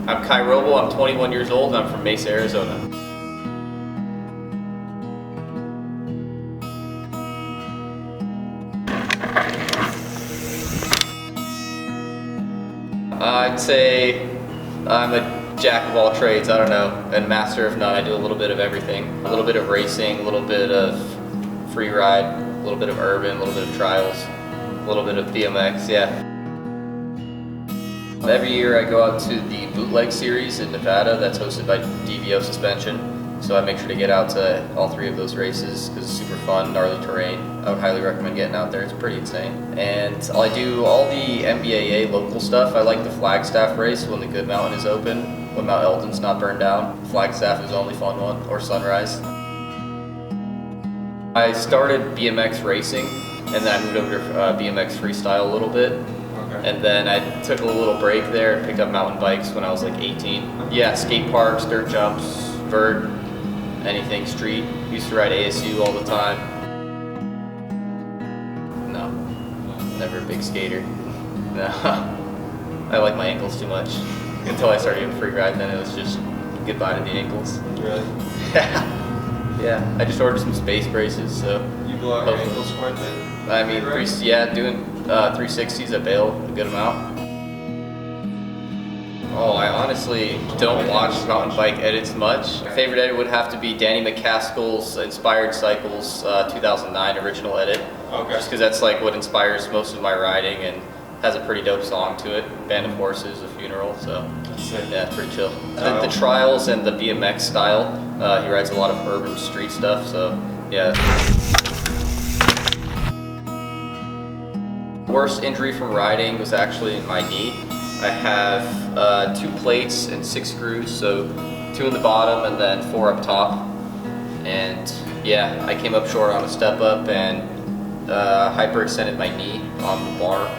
I'm Kaj Wrobel, I'm 21 years old, and I'm from Mesa, Arizona. I'd say I'm a jack of all trades, I don't know, and master of none. I do a little bit of everything. A little bit of racing, a little bit of free ride, a little bit of urban, a little bit of trials, a little bit of BMX, yeah. Every year I go out to the Bootleg Series in Nevada that's hosted by DVO Suspension. So I make sure to get out to all 3 of those races because it's super fun, gnarly terrain. I would highly recommend getting out there, it's pretty insane. And I do all the MBAA local stuff. I like the Flagstaff race when the Good Mountain is open, when Mount Eldon's not burned down. Flagstaff is the only fun one, or Sunrise. I started BMX racing and then I moved over to BMX freestyle a little bit. And then I took a little break there and picked up mountain bikes when I was like 18. Yeah, skate parks, dirt jumps, vert, anything street. Used to ride ASU all the time. No, never a big skater. No, I like my ankles too much. Until I started doing free ride, then it was just goodbye to the ankles. Really? Yeah, I just ordered some space braces, so. You blow out your ankles quite a bit? I mean, yeah, doing 360s, I bail a good amount. Oh, I honestly don't watch mountain bike edits much. My favorite edit would have to be Danny McCaskill's Inspired Cycles 2009 original edit. Okay. Just because that's like what inspires most of my riding and has a pretty dope song to it. Band of Horses, A Funeral, so yeah, it's pretty chill. The trials and the BMX style, he rides a lot of urban street stuff, so yeah. Worst injury from riding was actually in my knee. I have 2 plates and 6 screws, so 2 in the bottom and then 4 up top. And yeah, I came up short on a step up and hyperextended my knee on the bar.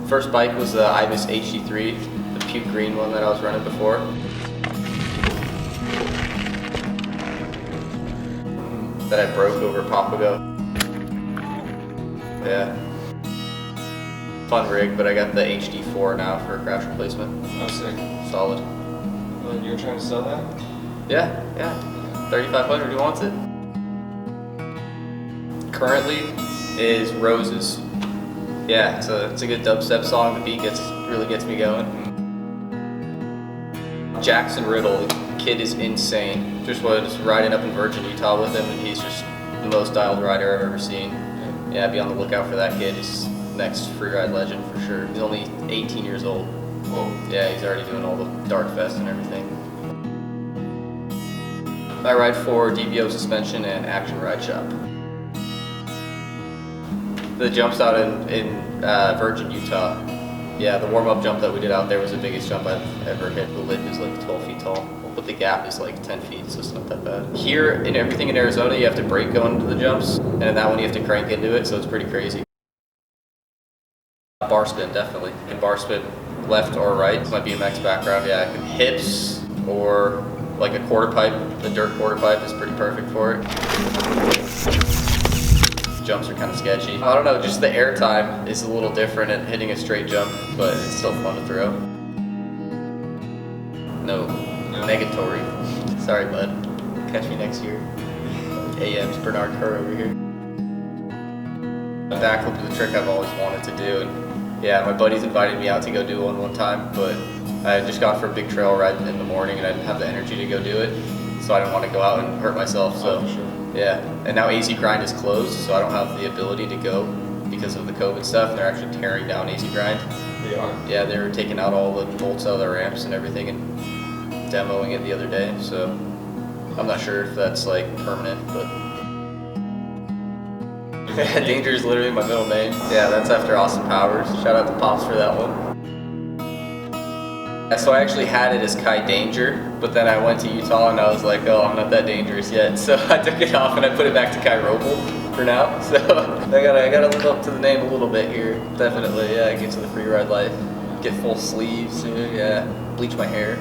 First bike was the Ibis HD4, the puke green one that I was running before. That I broke over Papago. Yeah. Fun rig, but I got the HD4 now for a crash replacement. Oh, sick. Solid. You were trying to sell that? Yeah. 3,500, who wants it? Currently is Roses. Yeah, it's a good dubstep song. The beat really gets me going. Jackson Riddle, the kid is insane. Just was riding up in Virgin, Utah with him, and he's just the most dialed rider I've ever seen. Yeah, be on the lookout for that kid. He's next freeride legend for sure. He's only 18 years old. Whoa. Yeah, he's already doing all the Dark Fest and everything. I ride for DVO Suspension and Action Ride Shop. The jumps out in Virgin, Utah. Yeah, the warm-up jump that we did out there was the biggest jump I've ever hit. The lip is like 12 feet tall, but the gap is like 10 feet, so it's not that bad. Here, in everything in Arizona, you have to brake going into the jumps, and in that one you have to crank into it, so it's pretty crazy. Bar spin, definitely. And bar spin left or right. My BMX background, yeah. Hips or like a quarter pipe. The dirt quarter pipe is pretty perfect for it. Jumps are kind of sketchy. I don't know, just the air time is a little different at hitting a straight jump, but it's still fun to throw. No. Negatory. Sorry, bud. Catch me next year. AM's Bernard Kerr over here. Backflip is a trick I've always wanted to do, and yeah, my buddies invited me out to go do one time, but I had just gone for a big trail ride in the morning and I didn't have the energy to go do it, so I didn't want to go out and hurt myself. So yeah, and now AZ Grind is closed, so I don't have the ability to go because of the COVID stuff. They're actually tearing down AZ Grind. They are? Yeah, they were taking out all the bolts out of the ramps and everything and demoing it the other day, so I'm not sure if that's like permanent, but Danger is literally my middle name. Yeah, that's after Austin Powers. Shout out to Pops for that one. So I actually had it as Kaj Danger, but then I went to Utah and I was like, oh, I'm not that dangerous yet. So I took it off and I put it back to Kaj Wrobel for now. So I gotta live up to the name a little bit here. Definitely, yeah, get to the free ride life. Get full sleeves, yeah, bleach my hair.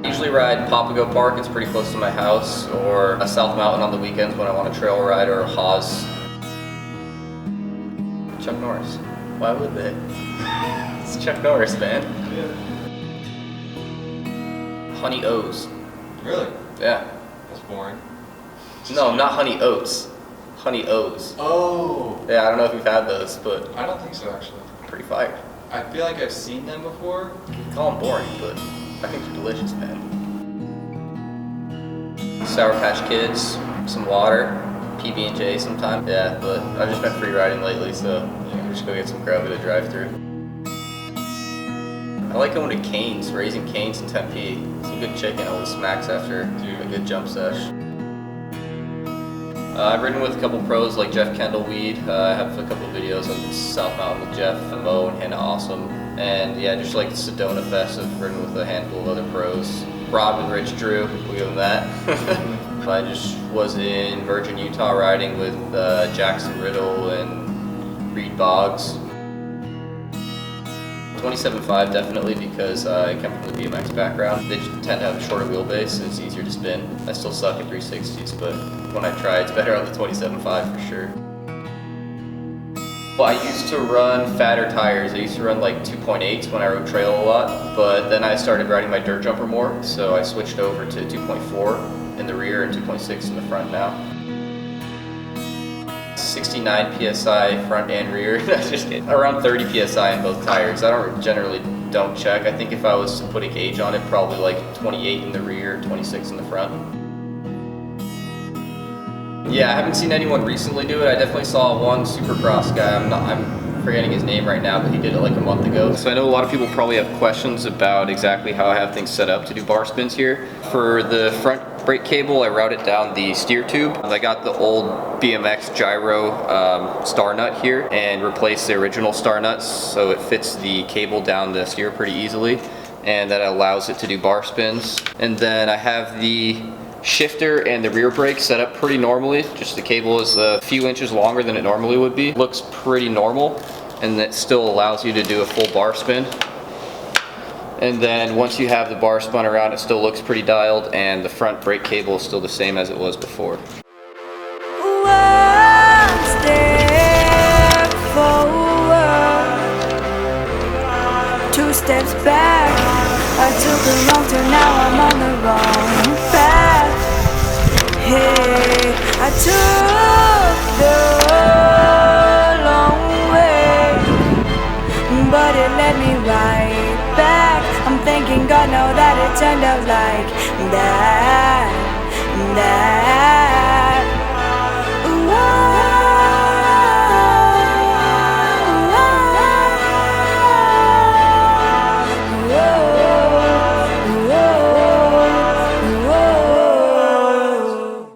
Usually ride Papago Park, it's pretty close to my house, or a South Mountain on the weekends when I want a trail ride, or a Haas. Chuck Norris. Why would they? It's Chuck Norris, man. Yeah. Honey O's. Really? Yeah. That's boring. No, not Honey Oats. Honey O's. Oh. Yeah, I don't know if you've had those, but I don't think so, actually. pretty fire. I feel like I've seen them before. You call them boring, but I think they're delicious, man. Sour Patch Kids, some water, PB&J sometime. Yeah, but I've just been free riding lately, so we're just go get some grub at a drive-thru. I like going to Cane's, Raising Cane's in Tempe. Some good chicken always smacks after a good jump sesh. I've ridden with a couple pros like Jeff Kendall Weed. I have a couple videos on South Mountain with Jeff, Mo, and Hannah Awesome. And yeah, just like Sedona Fest, I've ridden with a handful of other pros. Rob and Rich Drew, we'll give them that. I just was in Virgin, Utah riding with Jackson Riddle and Reed Boggs. 27.5 definitely, because I come from the BMX background. They just tend to have a shorter wheelbase and it's easier to spin. I still suck at 360s, but when I try, it's better on the 27.5 for sure. Well, I used to run fatter tires. I used to run like 2.8s when I rode trail a lot, but then I started riding my dirt jumper more, so I switched over to 2.4 in the rear and 2.6 in the front now. 69 PSI front and rear. That's just around 30 PSI in both tires. I don't check. I think if I was to put a gauge on it, probably like 28 in the rear, 26 in the front. Yeah, I haven't seen anyone recently do it. I definitely saw one Supercross guy. I'm forgetting his name right now, but he did it like a month ago. So I know a lot of people probably have questions about exactly how I have things set up to do bar spins here. For the front brake cable, I routed down the steer tube. I got the old BMX gyro star nut here and replaced the original star nuts so it fits the cable down the steer pretty easily, and that allows it to do bar spins. And then I have the shifter and the rear brake set up pretty normally. Just the cable is a few inches longer than it normally would be. Looks pretty normal, and that still allows you to do a full bar spin. And then once you have the bar spun around, it still looks pretty dialed, and the front brake cable is still the same as it was before. One step forward, 2 steps back. I took a wrong turn, now I'm on the wrong path. Hey, I took the long way, but it led me right back. I'm thanking God now that it turned out like that.